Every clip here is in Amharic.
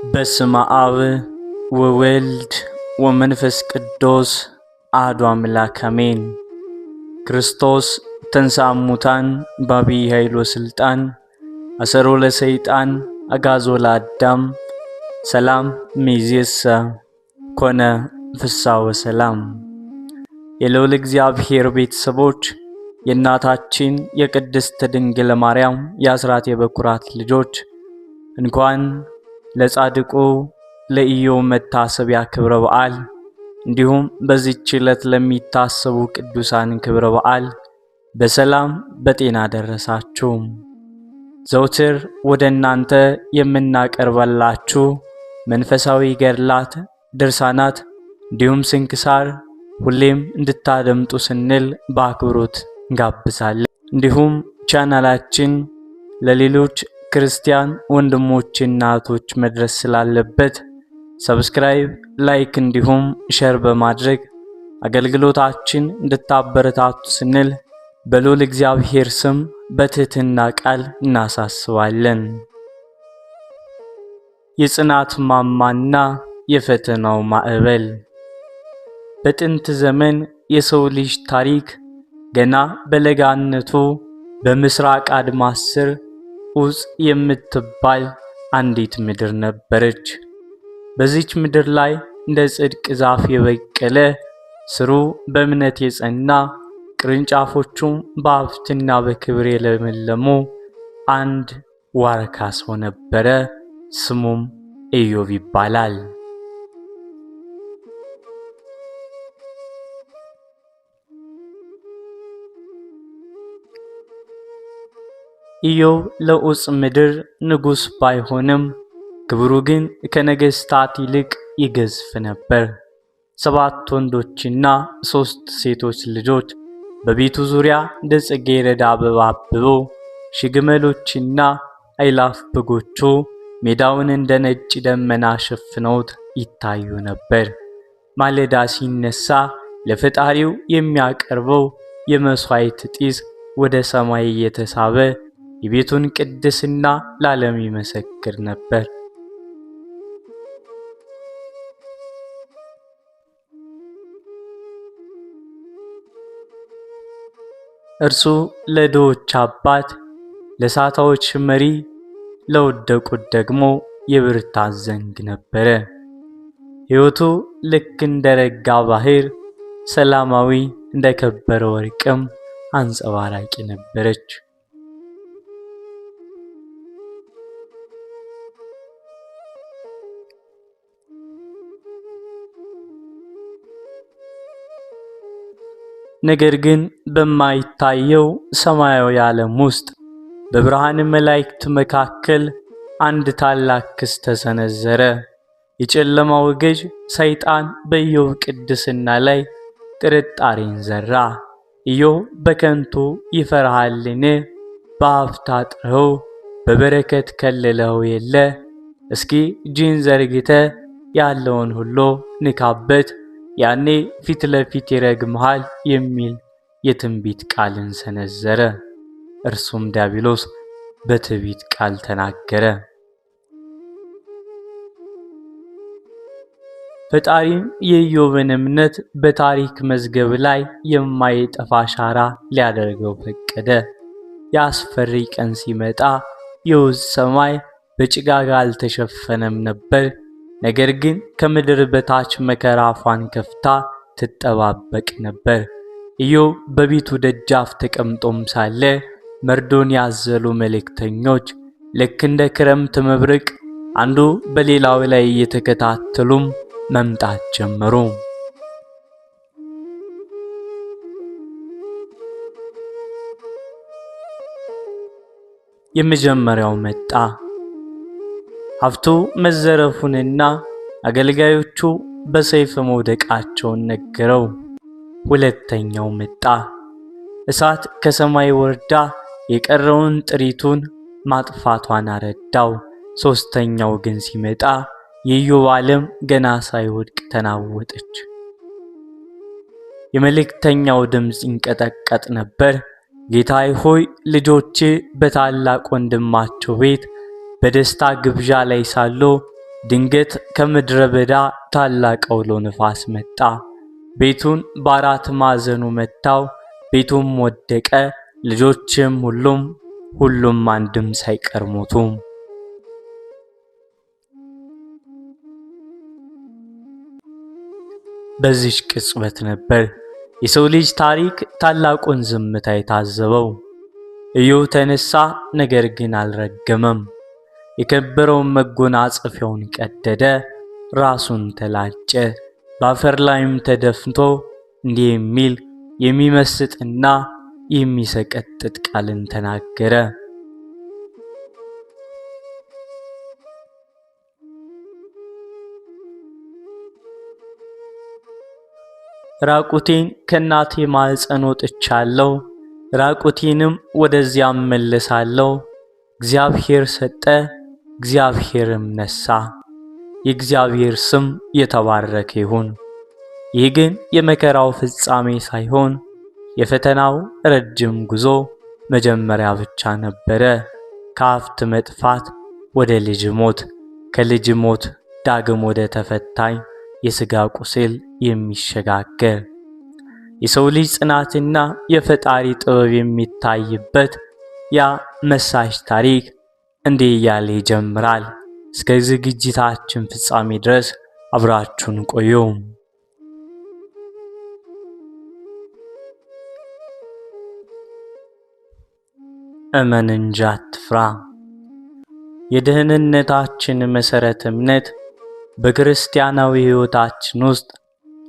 በስመ አብ ወወልድ ወመንፈስ ቅዱስ አሐዱ አምላክ አሜን። ክርስቶስ ተንሥአ እሙታን በዐቢይ ኃይል ወሥልጣን አሰሮ ለሰይጣን አግዓዞ ለአዳም ሰላም እምይእዜሰ ኮነ ፍስሐ ወሰላም። የልዑል እግዚአብሔር ቤተሰቦች የእናታችን የቅድስት ድንግል ማርያም የአስራት የበኩራት ልጆች እንኳን ለጻድቁ ለኢዮብ መታሰቢያ ክብረ በዓል እንዲሁም በዚህች ዕለት ለሚታሰቡ ቅዱሳን ክብረ በዓል በሰላም በጤና ደረሳችሁ። ዘውትር ወደ እናንተ የምናቀርበላችሁ መንፈሳዊ ገድላት፣ ድርሳናት እንዲሁም ስንክሳር ሁሌም እንድታደምጡ ስንል በአክብሮት እንጋብዛለን። እንዲሁም ቻናላችን ለሌሎች ክርስቲያን ወንድሞችና እህቶች መድረስ ስላለበት ሰብስክራይብ፣ ላይክ እንዲሁም ሼር በማድረግ አገልግሎታችን እንድታበረታቱ ስንል በልዑል እግዚአብሔር ስም በትህትና ቃል እናሳስባለን። የጽናት ማማና የፈተናው ማዕበል። በጥንት ዘመን የሰው ልጅ ታሪክ ገና በለጋነቱ በምስራቅ አድማስ ስር ዑፅ የምትባል አንዲት ምድር ነበረች። በዚች ምድር ላይ እንደ ጽድቅ ዛፍ የበቀለ ስሩ በእምነት የጸና ቅርንጫፎቹም በሀብትና በክብር የለመለሙ አንድ ዋርካ ሰው ነበረ። ስሙም ኢዮብ ይባላል። ኢዮብ ለዑፅ ምድር ንጉሥ ባይሆንም ክብሩ ግን ከነገሥታት ይልቅ ይገዝፍ ነበር። 7 ወንዶችና 3 ሴቶች ልጆች በቤቱ ዙሪያ እንደ ጽጌረዳ አበባ አብበው፣ ሺህ ግመሎችና አእላፍ በጎቹ ሜዳውን እንደ ነጭ ደመና ሸፍነውት ይታዩ ነበር። ማለዳ ሲነሳ ለፈጣሪው የሚያቀርበው የመሥዋዕት ጢስ ወደ ሰማይ እየተሳበ የቤቱን ቅድስና ለዓለም ይመሰክር ነበር። እርሱ ለድሆች አባት፣ ለሳታዎች መሪ፣ ለወደቁት ደግሞ የብርታት ዘንግ ነበረ። ሕይወቱ ልክ እንደ ረጋ ባህር፣ ሰላማዊ እንደ ከበረ ወርቅም አንጸባራቂ ነበረች። ነገር ግን በማይታየው ሰማያዊ ዓለም ውስጥ በብርሃን መላእክት መካከል አንድ ታላቅ ክስተት ተሰነዘረ። የጨለማው ገዥ ሰይጣን በኢዮብ ቅድስና ላይ ጥርጣሬን ዘራ። ኢዮብ በከንቱ ይፈራሃልን? በሀብት አጥረኸው በበረከት ከልለኸው የለ? እስኪ እጅህን ዘርግተህ ያለውን ሁሉ ንካበት፣ ያኔ ፊት ለፊት ይረግምሃል የሚል የትንቢት ቃልን ሰነዘረ። እርሱም ዲያብሎስ በትዕቢት ቃል ተናገረ። ፈጣሪም የኢዮብን እምነት በታሪክ መዝገብ ላይ የማይጠፋ አሻራ ሊያደርገው ፈቀደ። የአስፈሪ ቀን ሲመጣ የዑፅ ሰማይ በጭጋግ አልተሸፈነም ነበር። ነገር ግን ከምድር በታች መከራ አፏን ከፍታ ትጠባበቅ ነበር። ኢዮብ በቤቱ ደጃፍ ተቀምጦም ሳለ መርዶን ያዘሉ መልእክተኞች ልክ እንደ ክረምት መብረቅ አንዱ በሌላው ላይ እየተከታተሉም መምጣት ጀመሩ። የመጀመሪያው መጣ። ሀብቱ መዘረፉንና አገልጋዮቹ በሰይፍ መውደቃቸውን ነገረው። ሁለተኛው መጣ። እሳት ከሰማይ ወርዳ የቀረውን ጥሪቱን ማጥፋቷን አረዳው። ሦስተኛው ግን ሲመጣ የኢዮብ ዓለም ገና ሳይወድቅ ተናወጠች። የመልእክተኛው ድምፅ ይንቀጠቀጥ ነበር። ጌታዬ ሆይ፣ ልጆቼ በታላቅ ወንድማቸው ቤት በደስታ ግብዣ ላይ ሳሉ ድንገት ከምድረ በዳ ታላቅ አውሎ ነፋስ መጣ። ቤቱን በአራት ማዕዘኑ መታው። ቤቱም ወደቀ። ልጆችም ሁሉም አንድም ሳይቀር ሞቱ። በዚች ቅጽበት ነበር የሰው ልጅ ታሪክ ታላቁን ዝምታ የታዘበው። ኢዮብ ተነሳ፣ ነገር ግን አልረገመም። የከበረውን መጎናጸፊያውን ቀደደ፣ ራሱን ተላጨ፣ በአፈር ላይም ተደፍቶ እንዲህ የሚል የሚመስጥና የሚሰቀጥጥ ቃልን ተናገረ። ራቁቴን ከእናቴ ማኅፀን ወጥቻለሁ፣ ራቁቴንም ወደዚያ እመለሳለሁ። እግዚአብሔር ሰጠ፣ እግዚአብሔርም ነሳ። የእግዚአብሔር ስም የተባረከ ይሁን። ይህ ግን የመከራው ፍጻሜ ሳይሆን የፈተናው ረጅም ጉዞ መጀመሪያ ብቻ ነበረ። ከሀብት መጥፋት ወደ ልጅ ሞት፣ ከልጅ ሞት ዳግም ወደ ተፈታኝ የሥጋ ቁስል የሚሸጋገር የሰው ልጅ ጽናትና የፈጣሪ ጥበብ የሚታይበት ያ መሳሽ ታሪክ እንዲህ እያለ ይጀምራል። እስከ ዝግጅታችን ፍጻሜ ድረስ አብራችሁን ቆዩ። እመን እንጂ አትፍራ። የደህንነታችን መሠረት እምነት በክርስቲያናዊ ሕይወታችን ውስጥ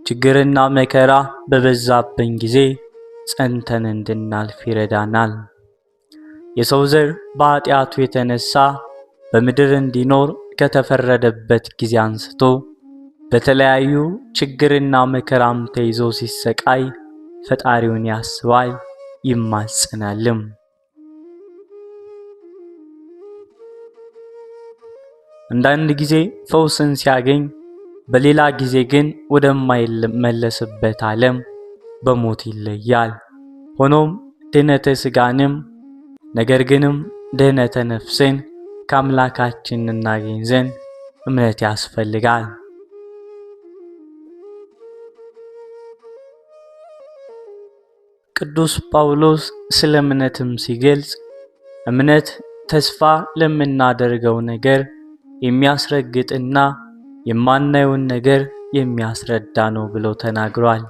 ችግርና መከራ በበዛብን ጊዜ ጸንተን እንድናልፍ ይረዳናል። የሰው ዘር በኃጢአቱ የተነሳ በምድር እንዲኖር ከተፈረደበት ጊዜ አንስቶ በተለያዩ ችግርና መከራም ተይዞ ሲሰቃይ ፈጣሪውን ያስባል፣ ይማጸናልም። አንዳንድ ጊዜ ፈውስን ሲያገኝ፣ በሌላ ጊዜ ግን ወደማይመለስበት ዓለም በሞት ይለያል። ሆኖም ድኅነተ ሥጋንም ነገር ግንም ድኅነተ ነፍስን ከአምላካችን እናገኝ ዘንድ እምነት ያስፈልጋል። ቅዱስ ጳውሎስ ስለ እምነትም ሲገልጽ እምነት ተስፋ ለምናደርገው ነገር የሚያስረግጥና የማናየውን ነገር የሚያስረዳ ነው ብሎ ተናግሯል።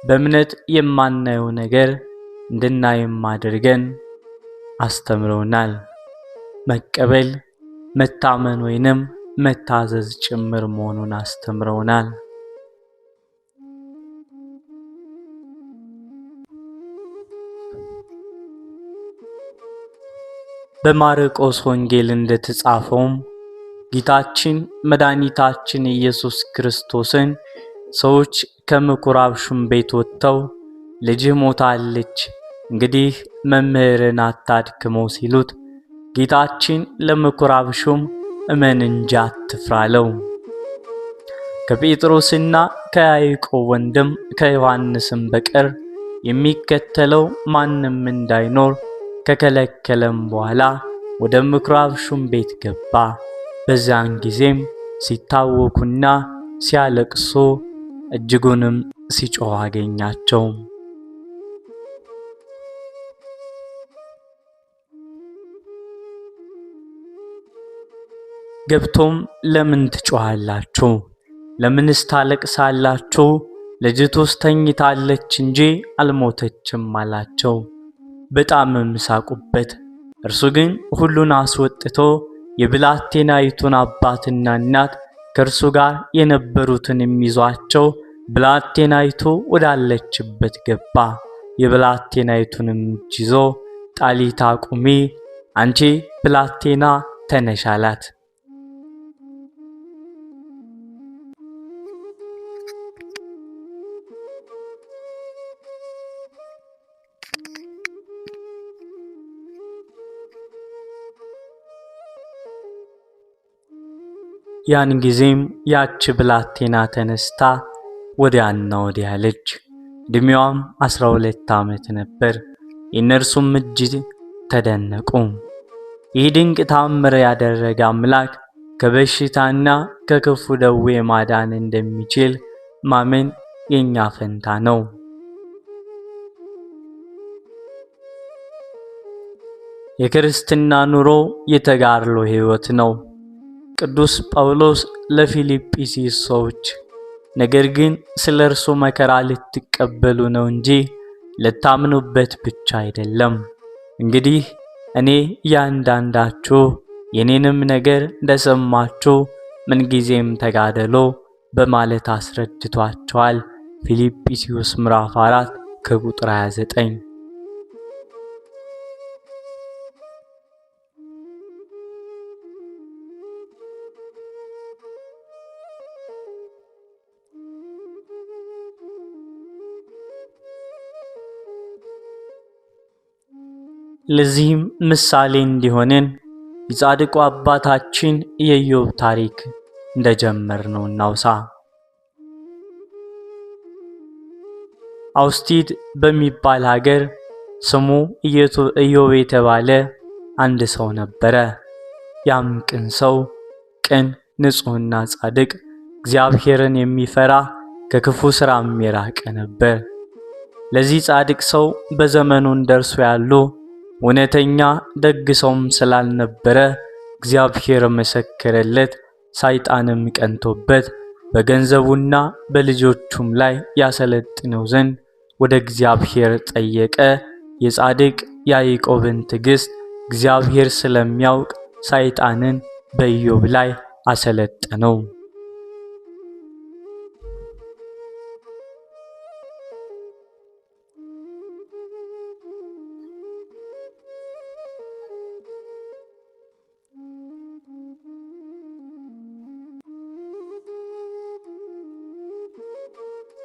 በእምነት የማናየው ነገር እንድናይም አድርገን አስተምሮናል። መቀበል መታመን ወይንም መታዘዝ ጭምር መሆኑን አስተምረውናል። በማርቆስ ወንጌል እንደተጻፈውም ጌታችን መድኃኒታችን ኢየሱስ ክርስቶስን ሰዎች ከምኩራብ ሹም ቤት ወጥተው ልጅህ ሞታለች፣ እንግዲህ መምህርን አታድክመው ሲሉት ጌታችን ለምኩራብ ሹም እመን እንጂ አትፍራ አለው። ከጴጥሮስና ከያዕቆብ ወንድም ከዮሐንስም በቀር የሚከተለው ማንም እንዳይኖር ከከለከለም በኋላ ወደ ምኩራብ ሹም ቤት ገባ። በዚያን ጊዜም ሲታወኩና ሲያለቅሱ እጅጉንም ሲጮሁ አገኛቸው። ገብቶም ለምን ትጮኻላችሁ? ለምንስ ታለቅሳላችሁ? ልጅቱስ ተኝታለች እንጂ አልሞተችም አላቸው። በጣምም ሳቁበት። እርሱ ግን ሁሉን አስወጥቶ የብላቴናይቱን አባትና እናት ከእርሱ ጋር የነበሩትን ይዟቸው ብላቴናይቱ ወዳለችበት ገባ። የብላቴናይቱንም እጅ ይዞ ጣሊታ ቁሚ፣ አንቺ ብላቴና ተነሽ አላት። ያን ጊዜም ያች ብላቴና ተነስታ ወዲያና ወዲያ አለች። ዕድሜዋም 12 ዓመት ነበር። የእነርሱም እጅግ ተደነቁ። ይህ ድንቅ ተአምር ያደረገ አምላክ ከበሽታና ከክፉ ደዌ ማዳን እንደሚችል ማመን የኛ ፈንታ ነው። የክርስትና ኑሮ የተጋድሎ ሕይወት ነው። ቅዱስ ጳውሎስ ለፊልጵስዩስ ሰዎች ነገር ግን ስለ እርሱ መከራ ልትቀበሉ ነው እንጂ ልታምኑበት ብቻ አይደለም። እንግዲህ እኔ እያንዳንዳችሁ የኔንም ነገር እንደሰማችሁ ምንጊዜም ተጋደሎ በማለት አስረድቷቸዋል። ፊልጵስዩስ ምዕራፍ 4 ከቁጥር 29። ለዚህም ምሳሌ እንዲሆንን የጻድቁ አባታችን የኢዮብ ታሪክ እንደጀመርነው እናውሳ። አውስቲድ በሚባል ሀገር ስሙ ኢዮብ የተባለ አንድ ሰው ነበረ። ያም ቅን ሰው ቅን፣ ንጹሕና ጻድቅ፣ እግዚአብሔርን የሚፈራ ከክፉ ሥራም የራቀ ነበር። ለዚህ ጻድቅ ሰው በዘመኑ እንደርሱ ያሉ እውነተኛ ደግ ሰውም ስላልነበረ እግዚአብሔር መሰከረለት። ሰይጣንም ቀንቶበት በገንዘቡና በልጆቹም ላይ ያሰለጥነው ዘንድ ወደ እግዚአብሔር ጠየቀ። የጻድቅ ያዕቆብን ትዕግስት እግዚአብሔር ስለሚያውቅ ሰይጣንን በኢዮብ ላይ አሰለጠነው።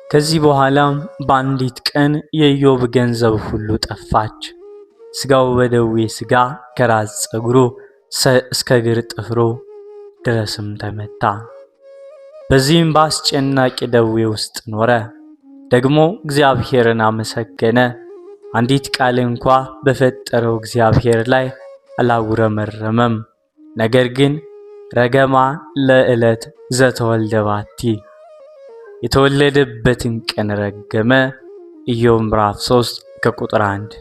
ከዚህ በኋላም በአንዲት ቀን የኢዮብ ገንዘብ ሁሉ ጠፋች። ስጋው በደዌ ስጋ ከራስ ፀጉሩ እስከ እግር ጥፍሩ ድረስም ተመታ። በዚህም በአስጨናቂ ደዌ ውስጥ ኖረ። ደግሞ እግዚአብሔርን አመሰገነ። አንዲት ቃል እንኳ በፈጠረው እግዚአብሔር ላይ አላጉረመረመም። ነገር ግን ረገማ ለዕለት ዘተወልደ ባቲ የተወለደበትን ቀን ረገመ። ኢዮብ ምዕራፍ 3 ከቁጥር 1።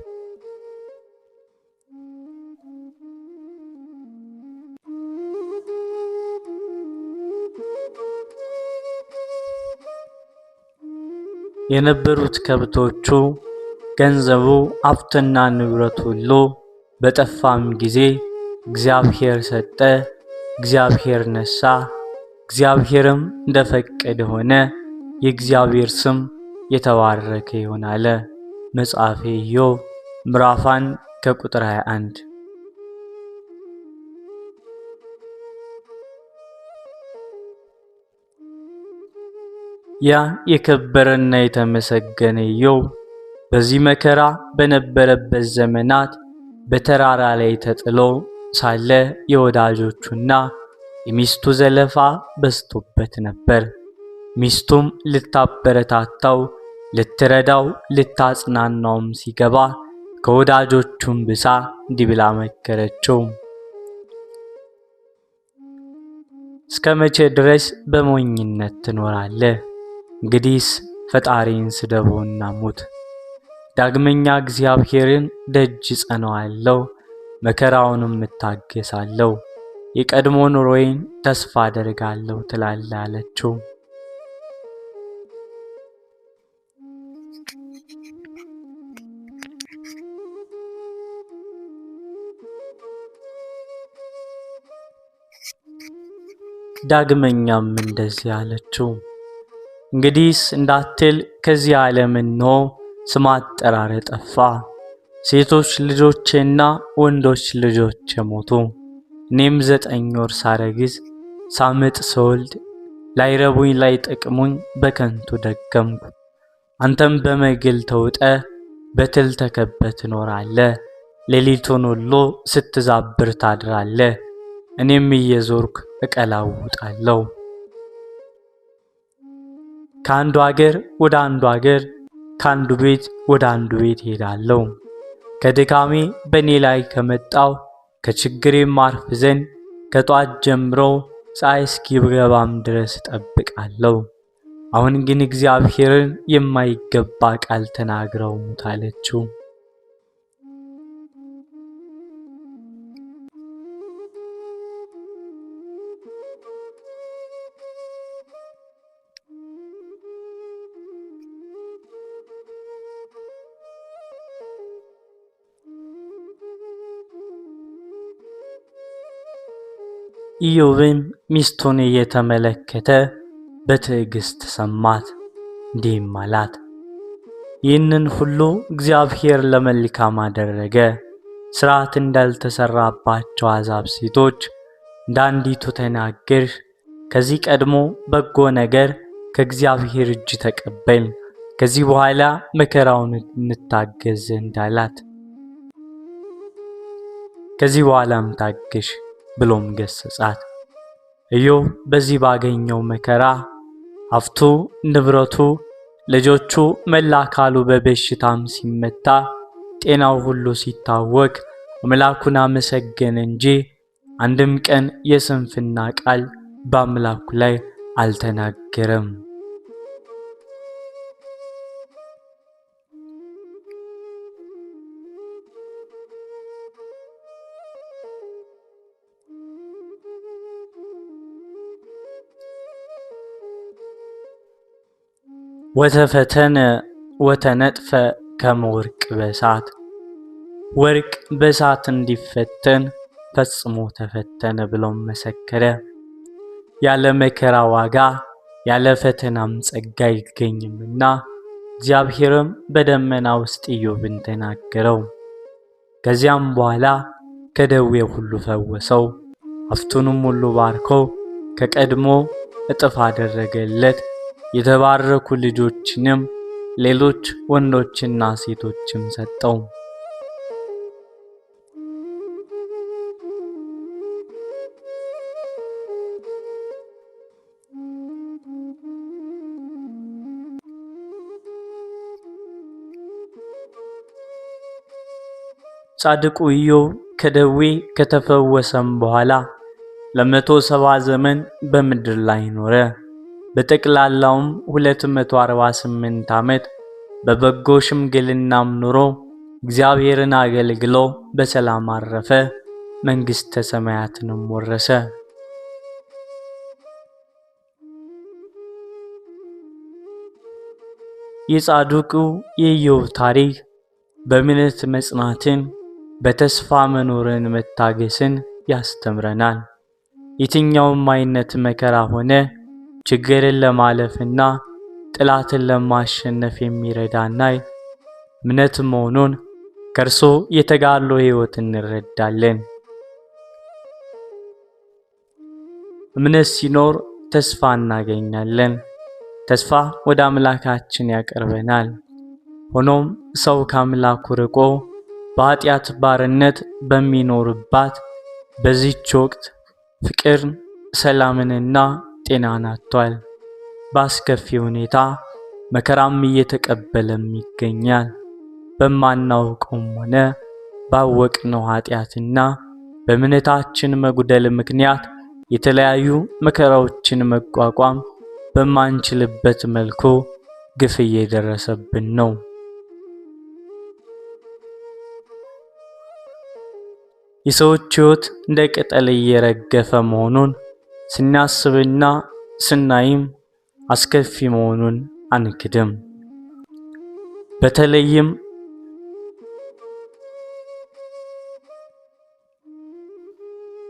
የነበሩት ከብቶቹ፣ ገንዘቡ፣ ሀብትና ንብረት ሁሉ በጠፋም ጊዜ እግዚአብሔር ሰጠ፣ እግዚአብሔር ነሳ፣ እግዚአብሔርም እንደፈቀደ ሆነ። የእግዚአብሔር ስም የተባረከ ይሁን አለ። መጽሐፈ ኢዮብ ምዕራፍ 1 ከቁጥር 21። ያ የከበረና የተመሰገነ ኢዮብ በዚህ መከራ በነበረበት ዘመናት በተራራ ላይ ተጥሎ ሳለ የወዳጆቹና የሚስቱ ዘለፋ በዝቶበት ነበር። ሚስቱም ልታበረታታው፣ ልትረዳው፣ ልታጽናናውም ሲገባ ከወዳጆቹም ብሳ እንዲህ ብላ መከረችው። እስከ መቼ ድረስ በሞኝነት ትኖራለህ? እንግዲህስ ፈጣሪን ስደበውና ሙት። ዳግመኛ እግዚአብሔርን ደጅ እጸናዋለሁ፣ መከራውንም እታገሳለሁ፣ የቀድሞ ኑሮዬን ተስፋ አደርጋለሁ ትላለህ አለችው። ዳግመኛም እንደዚህ አለችው፣ እንግዲህስ እንዳትል ከዚህ ዓለም እነሆ ስም አጠራር ጠፋ። ሴቶች ልጆቼና ወንዶች ልጆቼ ሞቱ። እኔም 9 ወር ሳረግዝ ሳምጥ ስወልድ ላይረቡኝ ላይጠቅሙኝ በከንቱ ደከምኩ። አንተም በመግል ተውጠ በትል ተከበህ ትኖራለህ። ሌሊቱን ሁሉ ስትዛብር ታድራለህ። እኔም እየዞርኩ እቀላውጣለሁ። ከአንዱ አገር ወደ አንዱ አገር፣ ከአንዱ ቤት ወደ አንዱ ቤት ሄዳለሁ። ከድካሜ በእኔ ላይ ከመጣው ከችግሬም አርፍ ዘንድ ከጧት ጀምሮ ፀሐይ እስኪገባም ድረስ እጠብቃለሁ። አሁን ግን እግዚአብሔርን የማይገባ ቃል ተናግረው ሙት አለችው። ኢዮብም ሚስቱን እየተመለከተ በትዕግስት ሰማት፣ እንዲህም አላት፣ ይህንን ሁሉ እግዚአብሔር ለመልካም አደረገ። ሥርዓት እንዳልተሰራባቸው አሕዛብ ሴቶች እንዳንዲቱ ተናገርሽ። ከዚህ ቀድሞ በጎ ነገር ከእግዚአብሔር እጅ ተቀበል፣ ከዚህ በኋላ መከራውን እንታገዝ ዘንድ አላት። ከዚህ በኋላም ታገሽ ብሎም ገሰጻት። ኢዮብ በዚህ ባገኘው መከራ ሀብቱ፣ ንብረቱ፣ ልጆቹ፣ መላ አካሉ በበሽታም ሲመታ፣ ጤናው ሁሉ ሲታወክ አምላኩን አመሰገነ እንጂ አንድም ቀን የስንፍና ቃል በአምላኩ ላይ አልተናገረም። ወተፈተነ ወተነጥፈ ከመ ወርቅ በእሳት። ወርቅ በእሳት እንዲፈተን ፈጽሞ ተፈተነ ብሎም መሰከረ። ያለ መከራ ዋጋ ያለ ፈተናም ጸጋ አይገኝምና እግዚአብሔርም በደመና ውስጥ ኢዮብን ተናገረው። ከዚያም በኋላ ከደዌው ሁሉ ፈወሰው፣ ሀብቱንም ሁሉ ባርኮ ከቀድሞ እጥፍ አደረገለት። የተባረኩ ልጆችንም ሌሎች ወንዶችና ሴቶችም ሰጠው። ጻድቁ ኢዮብ ከደዌ ከተፈወሰም በኋላ ለ170 ዘመን በምድር ላይ ኖረ። በጠቅላላውም 248 ዓመት በበጎ ሽምግልናም ኑሮ እግዚአብሔርን አገልግሎ በሰላም አረፈ፣ መንግሥተ ሰማያትንም ወረሰ። የጻድቁ የኢዮብ ታሪክ በእምነት መጽናትን፣ በተስፋ መኖርን፣ መታገስን ያስተምረናል። የትኛውም አይነት መከራ ሆነ ችግርን ለማለፍና ጥላትን ለማሸነፍ የሚረዳና እምነት መሆኑን ከእርሱ የተጋድሎ ሕይወት እንረዳለን። እምነት ሲኖር ተስፋ እናገኛለን። ተስፋ ወደ አምላካችን ያቀርበናል። ሆኖም ሰው ከአምላኩ ርቆ በኃጢአት ባርነት በሚኖርባት በዚህች ወቅት ፍቅርን፣ ሰላምንና ጤናን አጥቷል። በአስከፊ ሁኔታ መከራም እየተቀበለም ይገኛል። በማናውቀውም ሆነ ባወቅነው ኃጢአትና በእምነታችን መጉደል ምክንያት የተለያዩ መከራዎችን መቋቋም በማንችልበት መልኩ ግፍ እየደረሰብን ነው። የሰዎች ሕይወት እንደ ቅጠል እየረገፈ መሆኑን ስናስብና ስናይም አስከፊ መሆኑን አንክድም። በተለይም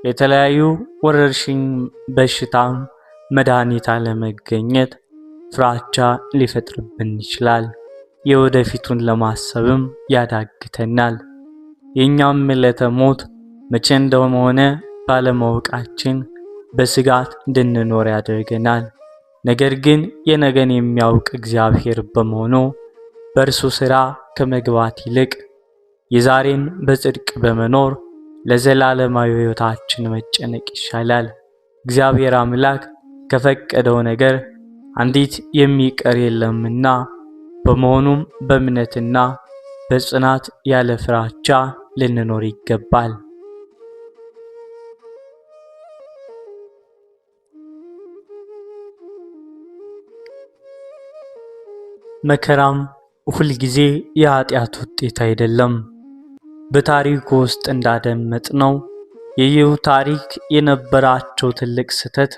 የተለያዩ ወረርሽኝ በሽታም መድኃኒት አለመገኘት ፍራቻ ሊፈጥርብን ይችላል። የወደፊቱን ለማሰብም ያዳግተናል። የኛም ዕለተ ሞት መቼ እንደሆነ ባለማወቃችን በስጋት እንድንኖር ያደርገናል። ነገር ግን የነገን የሚያውቅ እግዚአብሔር በመሆኑ በእርሱ ሥራ ከመግባት ይልቅ የዛሬን በጽድቅ በመኖር ለዘላለማዊ ሕይወታችን መጨነቅ ይሻላል። እግዚአብሔር አምላክ ከፈቀደው ነገር አንዲት የሚቀር የለምና፣ በመሆኑም በእምነትና በጽናት ያለ ፍራቻ ልንኖር ይገባል። መከራም ሁልጊዜ የኃጢአት ውጤት አይደለም። በታሪኩ ውስጥ እንዳደመጥነው የኢዮብ ታሪክ የነበራቸው ትልቅ ስህተት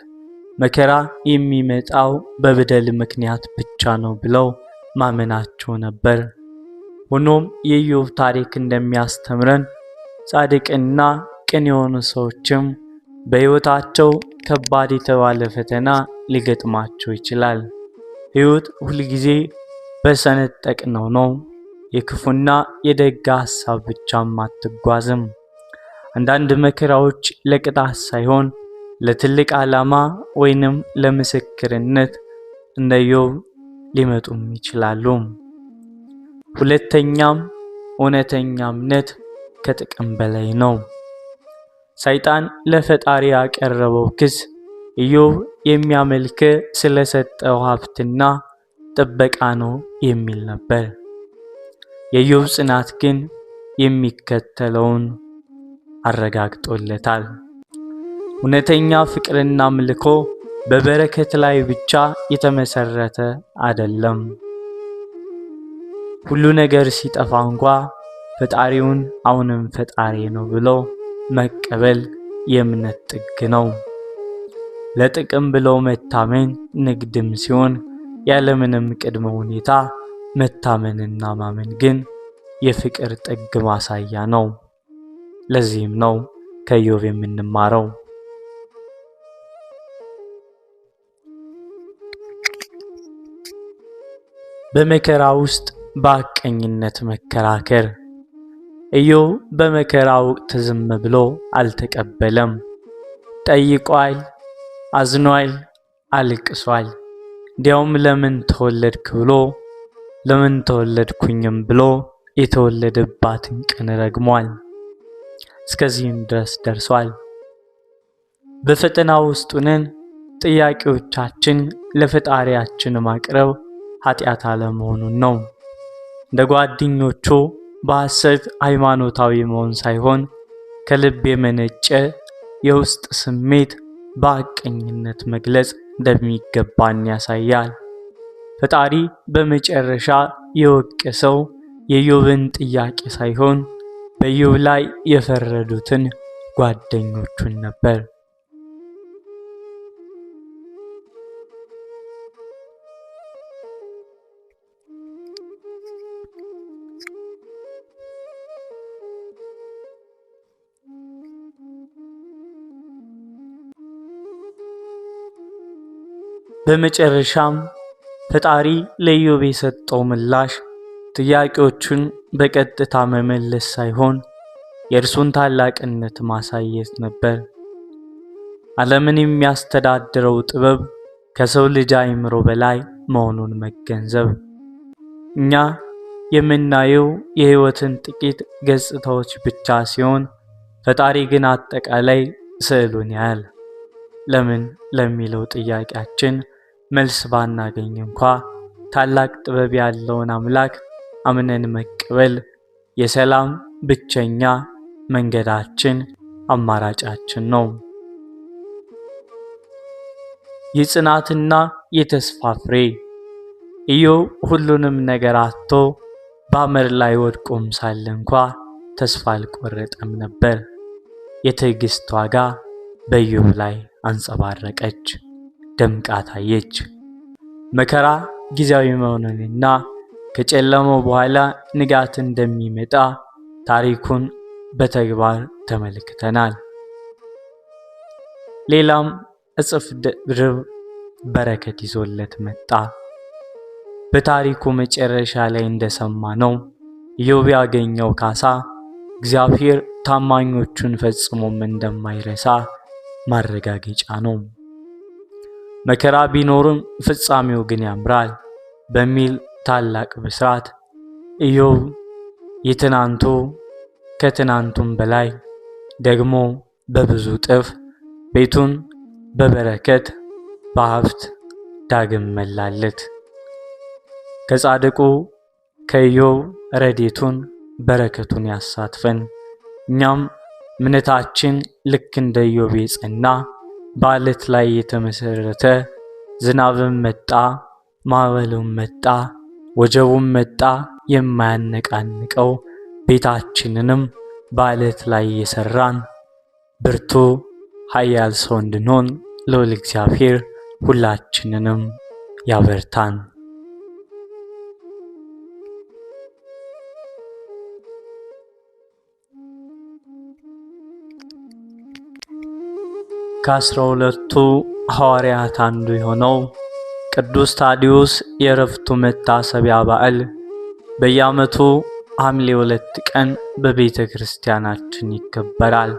መከራ የሚመጣው በበደል ምክንያት ብቻ ነው ብለው ማመናቸው ነበር። ሆኖም የኢዮብ ታሪክ እንደሚያስተምረን ጻድቅና ቅን የሆኑ ሰዎችም በሕይወታቸው ከባድ የተባለ ፈተና ሊገጥማቸው ይችላል። ሕይወት ሁልጊዜ በሰነጠቅነው ነው የክፉና የደግ ሐሳብ ብቻም አትጓዝም። አንዳንድ መከራዎች ለቅጣት ሳይሆን ለትልቅ ዓላማ ወይንም ለምስክርነት እንደ ኢዮብ ሊመጡም ይችላሉ። ሁለተኛም እውነተኛ እምነት ከጥቅም በላይ ነው። ሰይጣን ለፈጣሪ ያቀረበው ክስ ኢዮብ የሚያመልክ ስለሰጠው ሀብትና ጥበቃ ነው የሚል ነበር። የኢዮብ ጽናት ግን የሚከተለውን አረጋግጦለታል። እውነተኛ ፍቅርና አምልኮ በበረከት ላይ ብቻ የተመሰረተ አይደለም። ሁሉ ነገር ሲጠፋ እንኳ ፈጣሪውን አሁንም ፈጣሪ ነው ብሎ መቀበል የእምነት ጥግ ነው። ለጥቅም ብሎ መታመን ንግድም ሲሆን ያለምንም ቅድመ ሁኔታ መታመንና ማመን ግን የፍቅር ጥግ ማሳያ ነው። ለዚህም ነው ከኢዮብ የምንማረው። በመከራ ውስጥ በሐቀኝነት መከራከር። ኢዮብ በመከራ ወቅት ዝም ብሎ አልተቀበለም። ጠይቋል፣ አዝኗል፣ አልቅሷል። እንዲያውም ለምን ተወለድክ ብሎ ለምን ተወለድኩኝም ብሎ የተወለደባትን ቀን ረግሟል። እስከዚህም ድረስ ደርሷል። በፈተና ውስጥ ሆነን ጥያቄዎቻችን ለፈጣሪያችን ማቅረብ ኃጢአት አለመሆኑን ነው። እንደ ጓደኞቹ በሐሰት ሃይማኖታዊ መሆን ሳይሆን ከልብ የመነጨ የውስጥ ስሜት በሐቀኝነት መግለጽ እንደሚገባን ያሳያል። ፈጣሪ በመጨረሻ የወቀሰው የኢዮብን ጥያቄ ሳይሆን በኢዮብ ላይ የፈረዱትን ጓደኞቹን ነበር። በመጨረሻም ፈጣሪ ለኢዮብ የሰጠው ምላሽ ጥያቄዎቹን በቀጥታ መመለስ ሳይሆን የእርሱን ታላቅነት ማሳየት ነበር። ዓለምን የሚያስተዳድረው ጥበብ ከሰው ልጅ አእምሮ በላይ መሆኑን መገንዘብ። እኛ የምናየው የሕይወትን ጥቂት ገጽታዎች ብቻ ሲሆን ፈጣሪ ግን አጠቃላይ ስዕሉን ያያል። ለምን ለሚለው ጥያቄያችን መልስ ባናገኝ እንኳ ታላቅ ጥበብ ያለውን አምላክ አምነን መቀበል የሰላም ብቸኛ መንገዳችን አማራጫችን ነው። የጽናትና የተስፋ ፍሬ። ኢዮብ ሁሉንም ነገር አጥቶ በአመድ ላይ ወድቆም ሳለ እንኳ ተስፋ አልቆረጠም ነበር። የትዕግስት ዋጋ በኢዮብ ላይ አንጸባረቀች፣ ደምቃ ታየች። መከራ ጊዜያዊ መሆኑንና ከጨለማው በኋላ ንጋት እንደሚመጣ ታሪኩን በተግባር ተመልክተናል። ሌላም እጥፍ ድርብ በረከት ይዞለት መጣ። በታሪኩ መጨረሻ ላይ እንደሰማነው ኢዮብ ያገኘው ካሳ እግዚአብሔር ታማኞቹን ፈጽሞም እንደማይረሳ ማረጋገጫ ነው። መከራ ቢኖርም ፍጻሜው ግን ያምራል በሚል ታላቅ ብስራት ኢዮብ የትናንቱ ከትናንቱም በላይ ደግሞ በብዙ እጥፍ ቤቱን በበረከት በሀብት ዳግም መላለት። ከጻድቁ ከኢዮብ ረድኤቱን በረከቱን ያሳትፈን። እኛም እምነታችን ልክ እንደ ኢዮብ የጸና በዓለት ላይ የተመሰረተ ዝናብም መጣ ማዕበሉም መጣ ወጀቡም መጣ የማያነቃንቀው ቤታችንንም በዓለት ላይ የሰራን ብርቱ ኃያል ሰው እንድንሆን ልዑል እግዚአብሔር ሁላችንንም ያበርታን። ከ12ቱ ሐዋርያት አንዱ የሆነው ቅዱስ ታዲዮስ የዕረፍቱ መታሰቢያ በዓል በየዓመቱ ሐምሌ 2 ቀን በቤተ ክርስቲያናችን ይከበራል።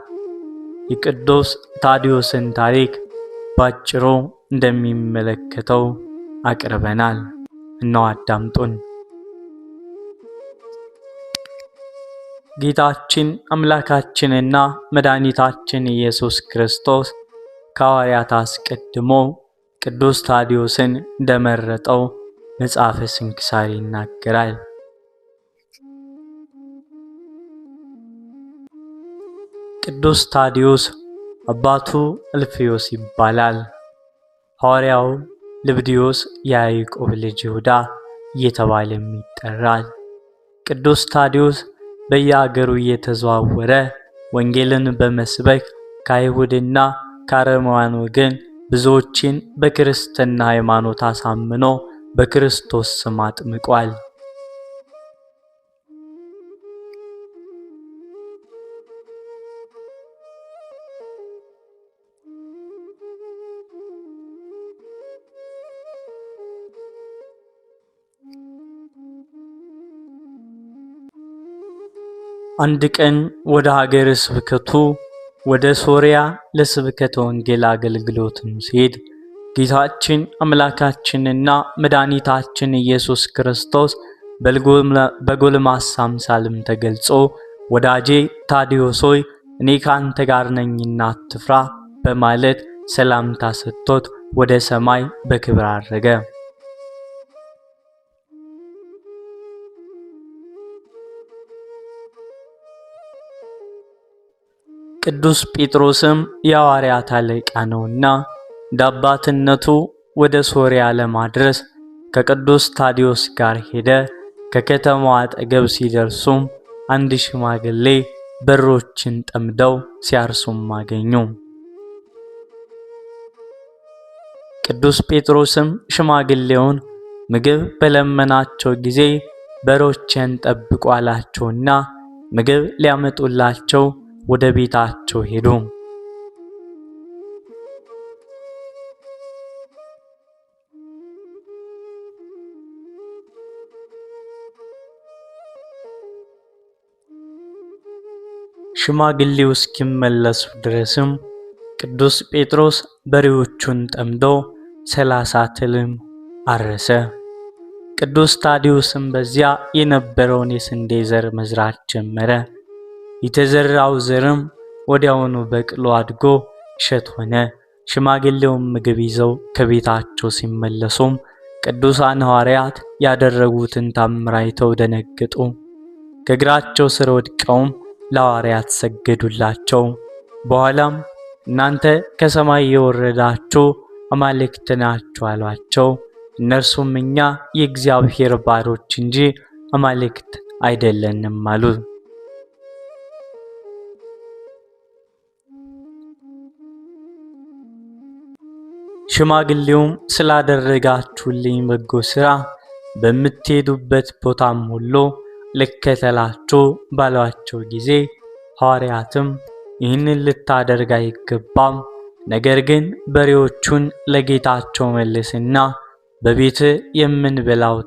የቅዱስ ታዲዮስን ታሪክ ባጭሩ እንደሚመለከተው አቅርበናል። እነሆ አዳምጡን። ጌታችን አምላካችንና መድኃኒታችን ኢየሱስ ክርስቶስ ከሐዋርያት አስቀድሞ ቅዱስ ታዲዮስን እንደመረጠው መጽሐፈ ስንክሳር ይናገራል። ቅዱስ ታዲዮስ አባቱ እልፍዮስ ይባላል። ሐዋርያው ልብድዮስ የያዕቆብ ልጅ ይሁዳ እየተባለም ይጠራል። ቅዱስ ታዲዮስ በየአገሩ እየተዘዋወረ ወንጌልን በመስበክ ከአይሁድና ከአረማውያን ወገን ብዙዎችን በክርስትና ሃይማኖት አሳምኖ በክርስቶስ ስም አጥምቋል። አንድ ቀን ወደ ሀገረ ስብከቱ ወደ ሶርያ ለስብከተ ወንጌል አገልግሎትም ሲሄድ ጌታችን አምላካችንና መድኃኒታችን ኢየሱስ ክርስቶስ በጎልማሳ አምሳልም ተገልጾ ወዳጄ ታዲዮስ ሆይ እኔ ካንተ ጋር ነኝና አትፍራ በማለት ሰላምታ ሰጥቶት ወደ ሰማይ በክብር አረገ። ቅዱስ ጴጥሮስም የሐዋርያት አለቃ ነውና እንደ አባትነቱ ወደ ሶርያ ለማድረስ ከቅዱስ ታዲዮስ ጋር ሄደ። ከከተማው አጠገብ ሲደርሱም አንድ ሽማግሌ በሮችን ጠምደው ሲያርሱም አገኙ። ቅዱስ ጴጥሮስም ሽማግሌውን ምግብ በለመናቸው ጊዜ በሮችን ጠብቁ አላቸውና ምግብ ሊያመጡላቸው ወደ ቤታቸው ሄዱ። ሽማግሌው እስኪመለሱ ድረስም ቅዱስ ጴጥሮስ በሬዎቹን ጠምዶ 30 ትልም አረሰ። ቅዱስ ታዲዮስም በዚያ የነበረውን የስንዴ ዘር መዝራት ጀመረ። የተዘራው ዘርም ወዲያውኑ በቅሎ አድጎ እሸት ሆነ። ሽማግሌውም ምግብ ይዘው ከቤታቸው ሲመለሱም ቅዱሳን ሐዋርያት ያደረጉትን ታምር አይተው ደነገጡ። ከእግራቸው ስር ወድቀውም ለሐዋርያት ሰገዱላቸው። በኋላም እናንተ ከሰማይ የወረዳችሁ አማልክት ናችሁ አሏቸው። እነርሱም እኛ የእግዚአብሔር ባሮች እንጂ አማልክት አይደለንም አሉ። ሽማግሌውም ስላደረጋችሁልኝ በጎ ሥራ በምትሄዱበት ቦታም ሁሉ ልከተላችሁ ባሏቸው ጊዜ ሐዋርያትም ይህንን ልታደርግ አይገባም፣ ነገር ግን በሬዎቹን ለጌታቸው መልስና በቤት የምንበላው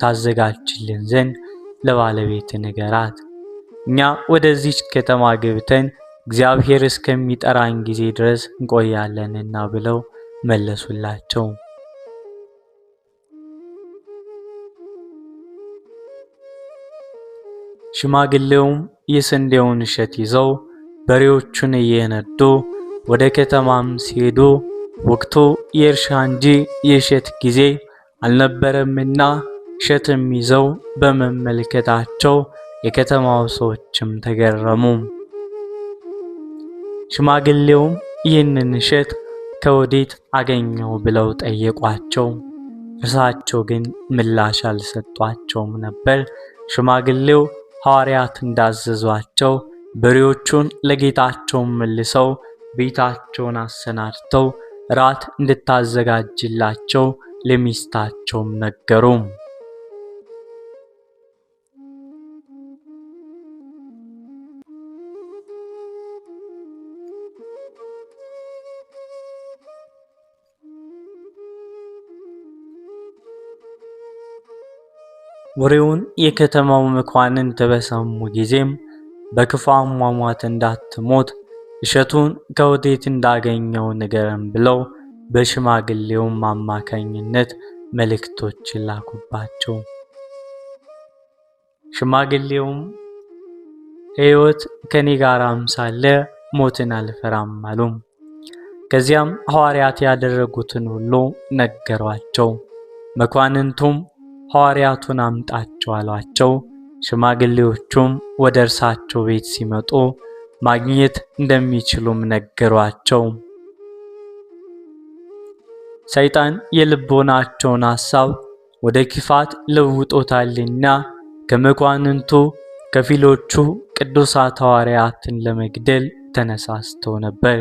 ታዘጋጅልን ዘንድ ለባለቤት ንገራት፣ እኛ ወደዚች ከተማ ገብተን እግዚአብሔር እስከሚጠራን ጊዜ ድረስ እንቆያለንና ብለው መለሱላቸው። ሽማግሌውም የስንዴውን እሸት ይዘው በሬዎቹን እየነዱ ወደ ከተማም ሲሄዱ ወቅቱ የእርሻ እንጂ የእሸት ጊዜ አልነበረምና እሸትም ይዘው በመመልከታቸው የከተማው ሰዎችም ተገረሙ። ሽማግሌውም ይህንን እሸት ከወዴት አገኘው ብለው ጠየቋቸው። እርሳቸው ግን ምላሽ አልሰጧቸውም ነበር። ሽማግሌው ሐዋርያት እንዳዘዟቸው በሬዎቹን ለጌታቸው መልሰው ቤታቸውን አሰናድተው ራት እንድታዘጋጅላቸው ለሚስታቸውም ነገሩ። ወሬውን የከተማው መኳንንት በሰሙ ጊዜም በክፉ አሟሟት እንዳትሞት እሸቱን ከወዴት እንዳገኘው ንገረን ብለው በሽማግሌውም አማካኝነት መልእክቶችን ላኩባቸው። ሽማግሌውም ሕይወት ከኔ ጋራም ሳለ ሞትን አልፈራም አሉ። ከዚያም ሐዋርያት ያደረጉትን ሁሉ ነገሯቸው። መኳንንቱም ሐዋርያቱን አምጣቸው አሏቸው። ሽማግሌዎቹም ወደ እርሳቸው ቤት ሲመጡ ማግኘት እንደሚችሉም ነገሯቸው። ሰይጣን የልቦናቸውን ሐሳብ ወደ ክፋት ለውጦታልና ከመኳንንቱ ከፊሎቹ ቅዱሳት ሐዋርያትን ለመግደል ተነሳስተው ነበር።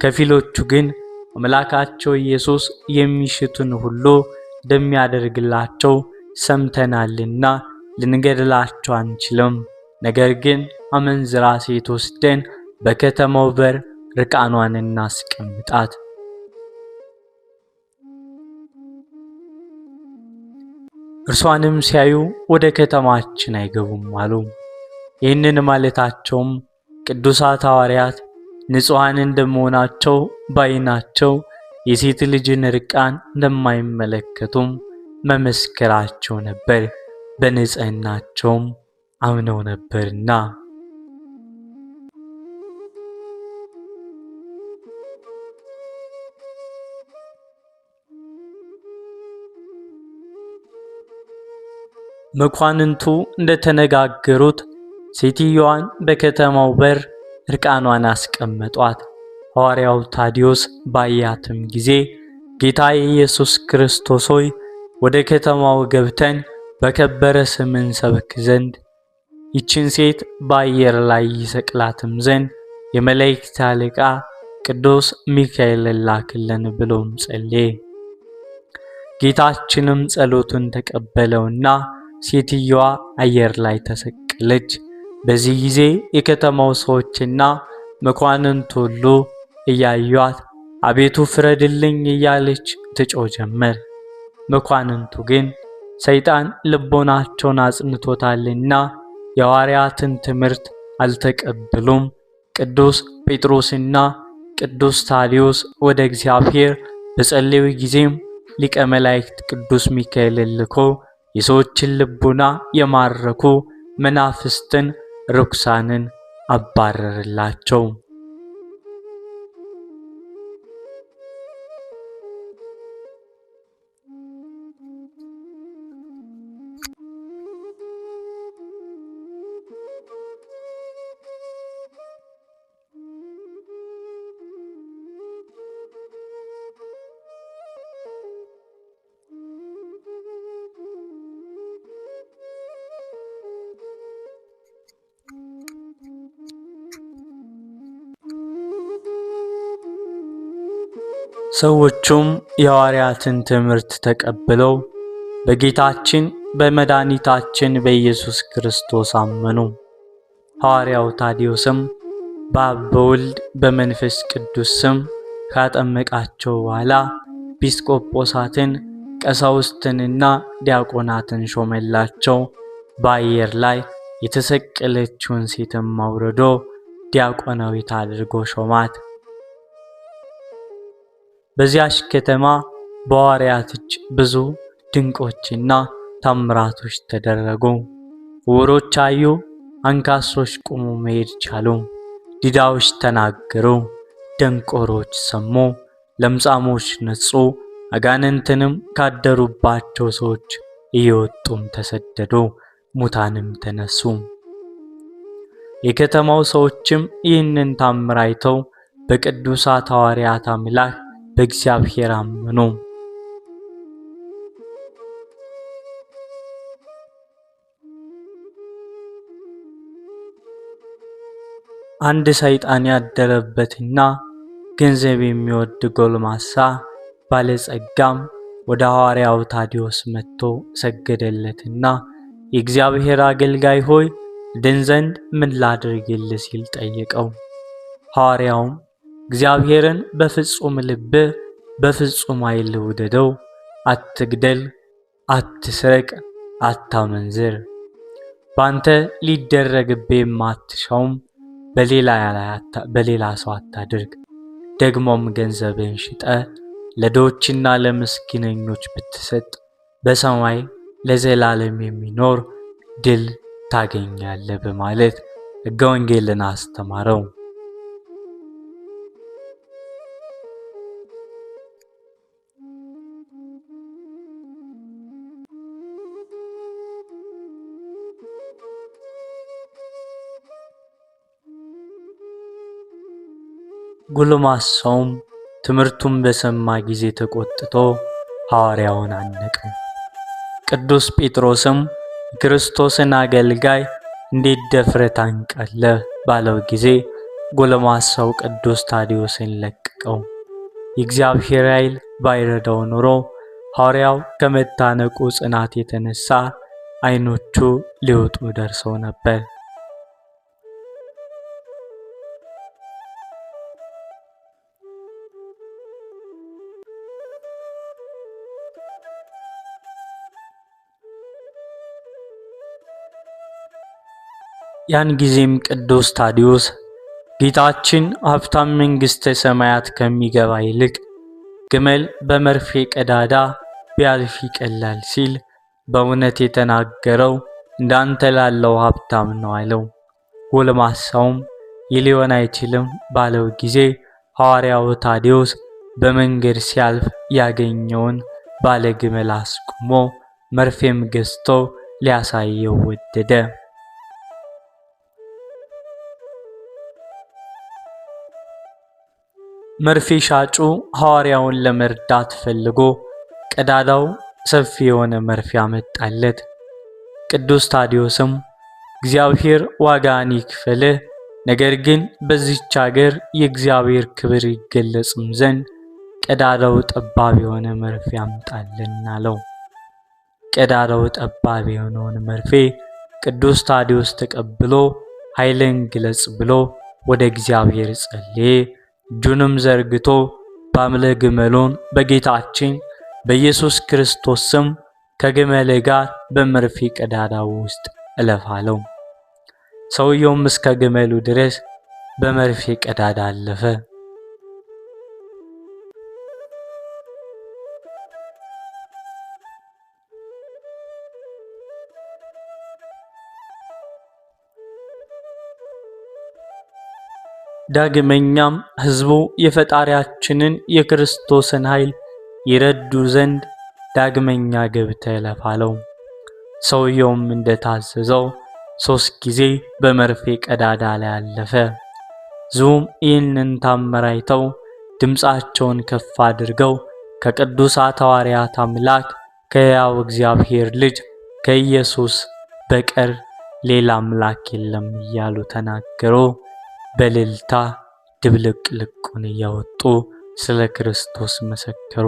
ከፊሎቹ ግን አምላካቸው ኢየሱስ የሚሽቱን ሁሉ እንደሚያደርግላቸው ሰምተናልና ልንገድላቸው አንችልም። ነገር ግን አመንዝራ ሴት ወስደን በከተማው በር ርቃኗን እናስቀምጣት፣ እርሷንም ሲያዩ ወደ ከተማችን አይገቡም አሉ። ይህንን ማለታቸውም ቅዱሳት ሐዋርያት ንጹሐን እንደመሆናቸው በዓይናቸው የሴት ልጅን ርቃን እንደማይመለከቱም መመስከራቸው ነበር። በንጽህናቸውም አምነው ነበርና። መኳንንቱ እንደተነጋገሩት ሴትዮዋን በከተማው በር ርቃኗን አስቀመጧት። ሐዋርያው ታዲዮስ ባያትም ጊዜ ጌታ ኢየሱስ ክርስቶስ ሆይ ወደ ከተማው ገብተን በከበረ ስምን ሰብክ ዘንድ ይችን ሴት በአየር ላይ ይሰቅላትም ዘንድ የመላእክት አለቃ ቅዱስ ሚካኤል ላክልን ብሎም ጸለየ። ጌታችንም ጸሎቱን ተቀበለውና ሴትዮዋ አየር ላይ ተሰቀለች። በዚህ ጊዜ የከተማው ሰዎችና መኳንንት ሁሉ እያዩአት አቤቱ ፍረድልኝ እያለች ትጮህ ጀመር። መኳንንቱ ግን ሰይጣን ልቦናቸውን አጽንቶታልና የሐዋርያትን ትምህርት አልተቀበሉም። ቅዱስ ጴጥሮስና ቅዱስ ታዲዮስ ወደ እግዚአብሔር በጸለዩ ጊዜም ሊቀ መላእክት ቅዱስ ሚካኤልን ልኮ የሰዎችን ልቡና የማረኩ መናፍስትን ርኩሳንን አባረረላቸው። ሰዎቹም የሐዋርያትን ትምህርት ተቀብለው በጌታችን በመድኃኒታችን በኢየሱስ ክርስቶስ አመኑ። ሐዋርያው ታዲዮስም በአብ በወልድ በመንፈስ ቅዱስ ስም ካጠመቃቸው በኋላ ኤጲስቆጶሳትን ቀሳውስትንና ዲያቆናትን ሾመላቸው። በአየር ላይ የተሰቀለችውን ሴትም አውርዶ ዲያቆናዊት አድርጎ ሾማት። በዚያች ከተማ በሐዋርያት እጅ ብዙ ድንቆችና ታምራቶች ተደረጉ። ዕውሮች አዩ፣ አንካሶች ቆሞ መሄድ ቻሉ፣ ዲዳዎች ተናገሩ፣ ደንቆሮች ሰሙ፣ ለምጻሞች ነጹ፣ አጋንንትንም ካደሩባቸው ሰዎች እየወጡም ተሰደዱ፣ ሙታንም ተነሱ። የከተማው ሰዎችም ይህንን ታምር አይተው በቅዱሳት ሐዋርያት አምላክ በእግዚአብሔር አመኑ። አንድ ሰይጣን ያደረበትና ገንዘብ የሚወድ ጎልማሳ ባለጸጋም ወደ ሐዋርያው ታዲዮስ መጥቶ ሰገደለትና የእግዚአብሔር አገልጋይ ሆይ ድን ዘንድ ምን ላድርግልህ ሲል ጠየቀው። ሐዋርያውም እግዚአብሔርን በፍጹም ልብህ በፍጹም ኃይልህ ውደደው፣ አትግደል፣ አትስረቅ፣ አታመንዝር፣ ባንተ ሊደረግብህ የማትሻውም በሌላ ሰው አታድርግ፣ ደግሞም ገንዘብህን ሽጠህ ለድሆችና ለምስኪነኞች ብትሰጥ በሰማይ ለዘላለም የሚኖር ድል ታገኛለህ በማለት ሕገ ወንጌልን አስተማረው። ጎልማሳውም ትምህርቱን በሰማ ጊዜ ተቆጥቶ ሐዋርያውን አነቀው። ቅዱስ ጴጥሮስም የክርስቶስን አገልጋይ እንዴት ደፍረህ ታንቃለህ ባለው ጊዜ ጎልማሳው ቅዱስ ታዲዮስን ለቀቀው። የእግዚአብሔር ኃይል ባይረዳው ኖሮ ሐዋርያው ከመታነቁ ጽናት የተነሳ ዓይኖቹ ሊወጡ ደርሰው ነበር። ያን ጊዜም ቅዱስ ታዲዮስ ጌታችን ሀብታም መንግሥተ ሰማያት ከሚገባ ይልቅ ግመል በመርፌ ቀዳዳ ቢያልፍ ይቀላል ሲል በእውነት የተናገረው እንዳንተ ላለው ሀብታም ነው አለው። ጎልማሳውም ይህ ሊሆን አይችልም ባለው ጊዜ ሐዋርያው ታዲዮስ በመንገድ ሲያልፍ ያገኘውን ባለ ግመል አስቆሞ መርፌም ገዝቶ ሊያሳየው ወደደ። መርፌ ሻጩ ሐዋርያውን ለመርዳት ፈልጎ ቀዳዳው ሰፊ የሆነ መርፌ አመጣለት። ቅዱስ ታዲዮስም እግዚአብሔር ዋጋን ይክፈልህ፣ ነገር ግን በዚህች አገር የእግዚአብሔር ክብር ይገለጽም ዘንድ ቀዳዳው ጠባብ የሆነ መርፌ አምጣልን አለው። ቀዳዳው ጠባብ የሆነውን መርፌ ቅዱስ ታዲዮስ ተቀብሎ ኃይልን ግለጽ ብሎ ወደ እግዚአብሔር ጸለየ። እጁንም ዘርግቶ ባምለ ግመሉን በጌታችን በኢየሱስ ክርስቶስ ስም ከግመል ጋር በመርፌ ቀዳዳው ውስጥ እለፋለው። ሰውየውም እስከ ግመሉ ድረስ በመርፌ ቀዳዳ አለፈ። ዳግመኛም ሕዝቡ የፈጣሪያችንን የክርስቶስን ኃይል ይረዱ ዘንድ ዳግመኛ ገብተህ እለፍ አለው። ሰውየውም እንደታዘዘው 3 ጊዜ በመርፌ ቀዳዳ ላይ አለፈ። ሕዝቡም ይህንን ታምር አይተው ድምፃቸውን ከፍ አድርገው ከቅዱሳት ሐዋርያት አምላክ ከሕያው እግዚአብሔር ልጅ ከኢየሱስ በቀር ሌላ አምላክ የለም እያሉ ተናገሩ። በእልልታ ድብልቅልቁን እያወጡ ስለ ክርስቶስ መሰከሩ።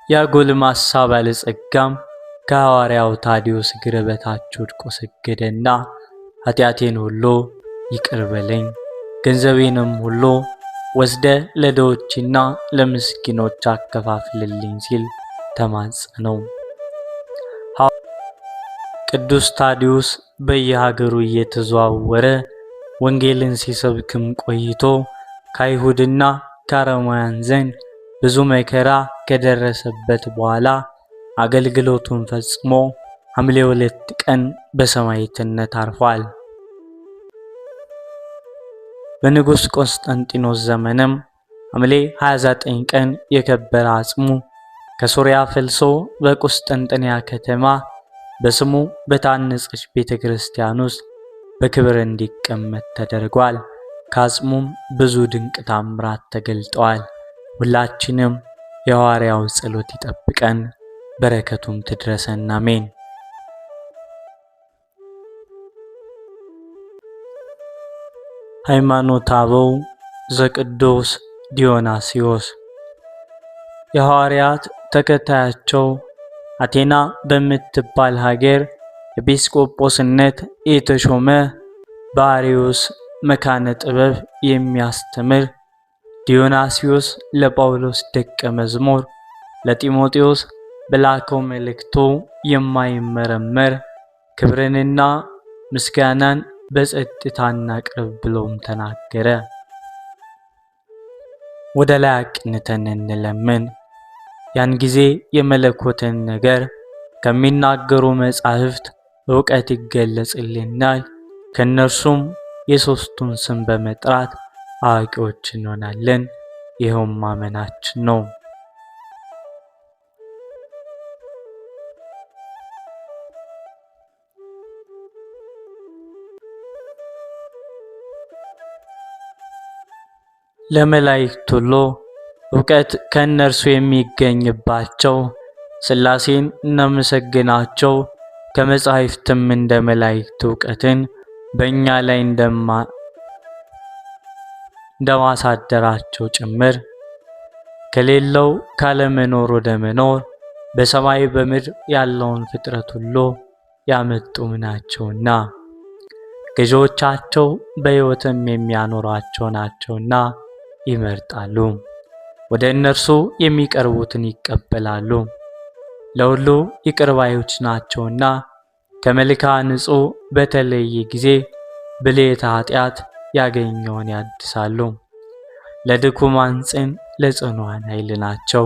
ያ ጎልማሳ ባለጸጋም ከሐዋርያው ታዲዮስ እግር በታች ወድቆ ሰገደና ኃጢአቴን ሁሉ ይቅር በለኝ፣ ገንዘቤንም ሁሉ ወስደ ለድሆችና ለምስኪኖች አከፋፍልልኝ ሲል ተማጸነው። ቅዱስ ታዲዮስ በየሀገሩ እየተዘዋወረ ወንጌልን ሲሰብክም ቆይቶ ከአይሁድና ከአረማውያን ዘንድ ብዙ መከራ ከደረሰበት በኋላ አገልግሎቱን ፈጽሞ ሐምሌ 2 ቀን በሰማዕትነት አርፏል። በንጉሥ ቆስጠንጢኖስ ዘመንም ሐምሌ 29 ቀን የከበረ አጽሙ ከሶርያ ፈልሶ በቁስጥንጥንያ ከተማ በስሙ በታነጸች ቤተክርስቲያን ውስጥ በክብር እንዲቀመጥ ተደርጓል። ከአጽሙም ብዙ ድንቅ ታምራት ተገልጠዋል። ሁላችንም የሐዋርያው ጸሎት ይጠብቀን፣ በረከቱም ትድረሰን። አሜን። ሃይማኖተ አበው ዘቅዱስ ዲዮናስዮስ የሐዋርያት ተከታያቸው አቴና በምትባል ሀገር ኤጲስቆጶስነት የተሾመ በአርዮስ መካነ ጥበብ የሚያስተምር ዲዮናስዮስ ለጳውሎስ ደቀ መዝሙር ለጢሞቴዎስ በላከው መልእክቱ የማይመረመር ክብርንና ምስጋናን በጸጥታ እናቅርብ ብሎም ተናገረ። ወደ ላይ አቅንተን እንለምን። ያን ጊዜ የመለኮትን ነገር ከሚናገሩ መጻሕፍት ዕውቀት ይገለጽልናል። ከነርሱም የሦስቱን ስም በመጥራት አዋቂዎች እንሆናለን። ይኸውም ማመናችን ነው። ለመላእክት ሁሉ ዕውቀት ከእነርሱ የሚገኝባቸው ሥላሴን እናመሰግናቸው። ከመጻሕፍትም እንደ መላእክት ዕውቀትን በእኛ ላይ እንደማሳደራቸው ጭምር ከሌለው ካለመኖር ወደ መኖር በሰማይ በምድር ያለውን ፍጥረት ሁሉ ያመጡ ናቸውና ገዢዎቻቸው በሕይወትም የሚያኖሯቸው ናቸውና ይመርጣሉ። ወደ እነርሱ የሚቀርቡትን ይቀበላሉ። ለሁሉ ይቅር ባዮች ናቸውና ከመልክዓ ንጹሕ በተለየ ጊዜ ብልየተ ኃጢአት ያገኘውን ያድሳሉ። ለድኩማን ጽን ለጽኑዓን ኃይል ናቸው።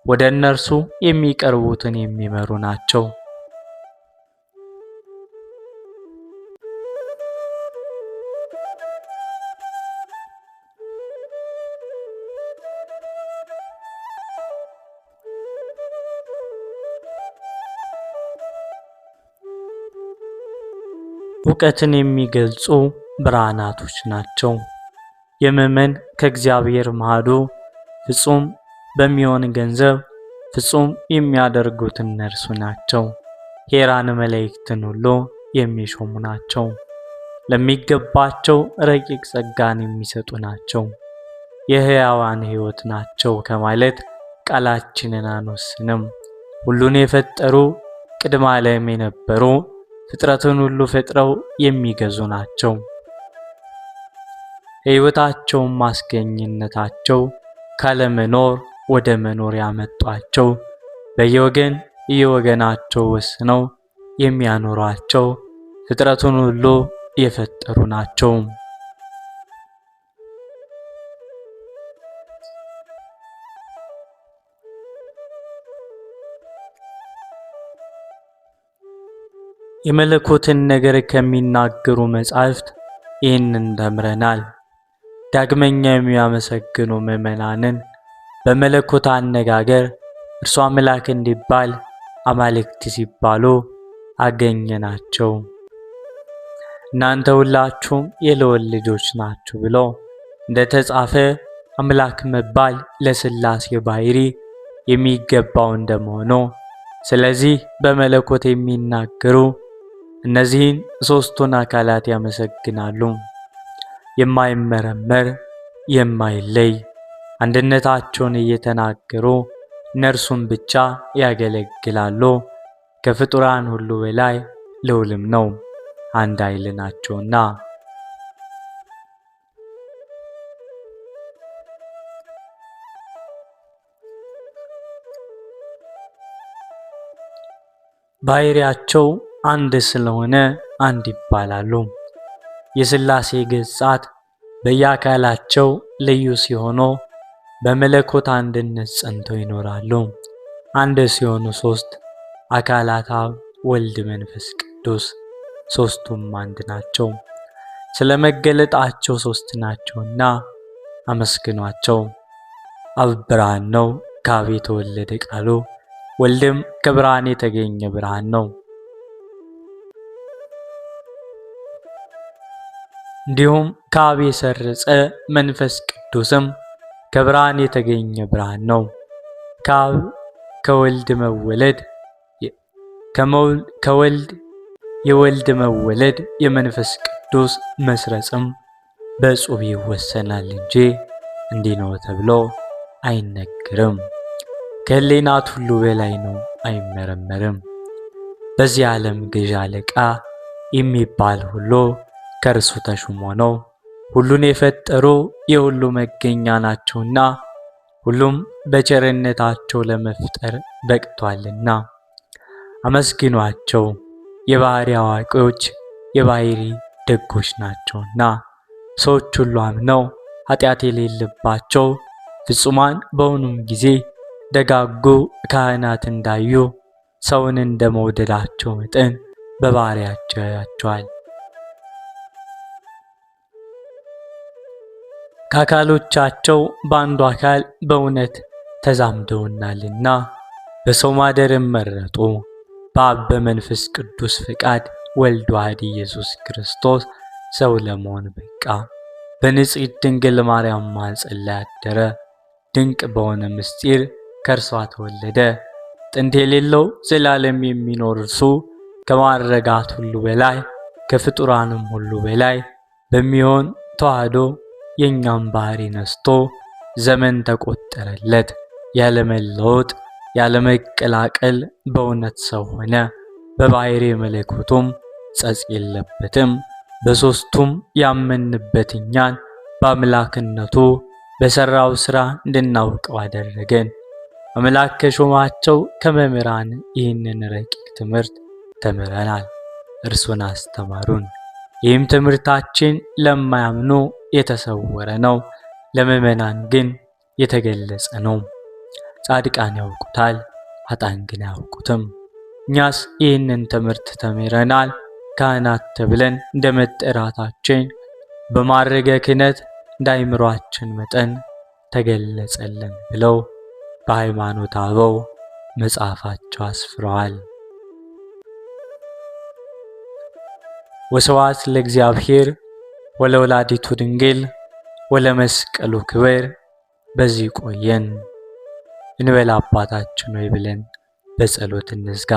ወደ እነርሱ የሚቀርቡትን የሚመሩ ናቸው። ዕውቀትን የሚገልጹ ብርሃናቶች ናቸው። የምእመን ከእግዚአብሔር ማዶ ፍጹም በሚሆን ገንዘብ ፍጹም የሚያደርጉት እነርሱ ናቸው። ሄራን መላእክትን ሁሉ የሚሾሙ ናቸው። ለሚገባቸው ረቂቅ ጸጋን የሚሰጡ ናቸው። የሕያዋን ሕይወት ናቸው ከማለት ቃላችንን አንወስንም። ሁሉን የፈጠሩ ቅድመ ዓለም የነበሩ ፍጥረትን ሁሉ ፈጥረው የሚገዙ ናቸው። ሕይወታቸውም ማስገኝነታቸው ካለመኖር ወደ መኖር ያመጧቸው በየወገን እየወገናቸው ወስነው የሚያኖሯቸው ፍጥረቱን ሁሉ የፈጠሩ ናቸው። የመለኮትን ነገር ከሚናገሩ መጻሕፍት ይህንን ተምረናል። ዳግመኛ የሚያመሰግኑ ምዕመናንን በመለኮት አነጋገር እርሱ አምላክ እንዲባል አማልክት ሲባሉ አገኘናቸው። እናንተ ሁላችሁም የልዑል ልጆች ናችሁ ብሎ እንደተጻፈ አምላክ መባል ለሥላሴ ባሕሪ የሚገባው እንደመሆኑ ስለዚህ በመለኮት የሚናገሩ እነዚህን ሦስቱን አካላት ያመሰግናሉ። የማይመረመር የማይለይ አንድነታቸውን እየተናገሩ እነርሱን ብቻ ያገለግላሉ። ከፍጡራን ሁሉ በላይ ልዑልም ነው፣ አንድ ኃይል ናቸውና። ባሕርያቸው አንድ ስለሆነ አንድ ይባላሉ። የሥላሴ ገጻት በየአካላቸው ልዩ ሲሆኑ በመለኮት አንድነት ጸንተው ይኖራሉ። አንድ ሲሆኑ ሦስት አካላት አብ፣ ወልድ፣ መንፈስ ቅዱስ ሦስቱም አንድ ናቸው። ስለ መገለጣቸው ሦስት ናቸውና አመስግኗቸው። አብ ብርሃን ነው፣ ከአብ የተወለደ ቃሉ፣ ወልድም ከብርሃን የተገኘ ብርሃን ነው። እንዲሁም ከአብ የሰረጸ መንፈስ ቅዱስም ከብርሃን የተገኘ ብርሃን ነው። ከአብ ከወልድ መወለድ የወልድ መወለድ የመንፈስ ቅዱስ መስረጽም በጽሑፍ ይወሰናል እንጂ እንዲህ ነው ተብሎ አይነገርም። ከሕሊናት ሁሉ በላይ ነው፣ አይመረመርም። በዚህ ዓለም ገዥ አለቃ የሚባል ሁሉ ከእርሱ ተሹሞ ነው። ሁሉን የፈጠሩ የሁሉ መገኛ ናቸውና ሁሉም በቸርነታቸው ለመፍጠር በቅቷልና አመስግኗቸው። የባሕሪ አዋቂዎች የባሕሪ ደጎች ናቸውና ሰዎች ሁሉ አምነው ኃጢአት የሌለባቸው ፍጹማን በሆኑም ጊዜ ደጋጉ ካህናት እንዳዩ ሰውን እንደ መውደዳቸው መጠን በባሕሪያቸው ያያቸዋል። ከአካሎቻቸው በአንዱ አካል በእውነት ተዛምደውናልና በሰው ማደርን መረጡ። በአብ በመንፈስ ቅዱስ ፈቃድ ወልድ ዋሕድ ኢየሱስ ክርስቶስ ሰው ለመሆን በቃ። በንጽሕት ድንግል ማርያም ማኅፀን ላይ አደረ። ድንቅ በሆነ ምስጢር ከእርሷ ተወለደ። ጥንት የሌለው ዘላለም የሚኖር እርሱ ከማዕረጋት ሁሉ በላይ ከፍጡራንም ሁሉ በላይ በሚሆን ተዋህዶ የእኛም ባሕሪ ነስቶ ዘመን ተቆጠረለት። ያለመለወጥ ያለመቀላቀል በእውነት ሰው ሆነ። በባሕሪ መለኮቱም ጸጽ የለበትም። በሦስቱም ያመንበት እኛን በአምላክነቱ በሠራው ሥራ እንድናውቀው አደረገን። አምላክ ከሾማቸው ከመምህራን ይህንን ረቂቅ ትምህርት ተምረናል፣ እርሱን አስተማሩን። ይህም ትምህርታችን ለማያምኑ የተሰወረ ነው፣ ለምዕመናን ግን የተገለጸ ነው። ጻድቃን ያውቁታል፣ ኃጥአን ግን አያውቁትም። እኛስ ይህንን ትምህርት ተምረናል። ካህናት ተብለን እንደ መጠራታችን በማዕረገ ክህነት እንደ አእምሮአችን መጠን ተገለጸልን ብለው በሃይማኖተ አበው መጽሐፋቸው አስፍረዋል። ወስብሐት ለእግዚአብሔር ወለወላዲቱ ድንግል ወለመስቀሉ ክብር። በዚህ ቆየን። እንበል አባታችን ሆይ ብለን በጸሎት እንዝጋ።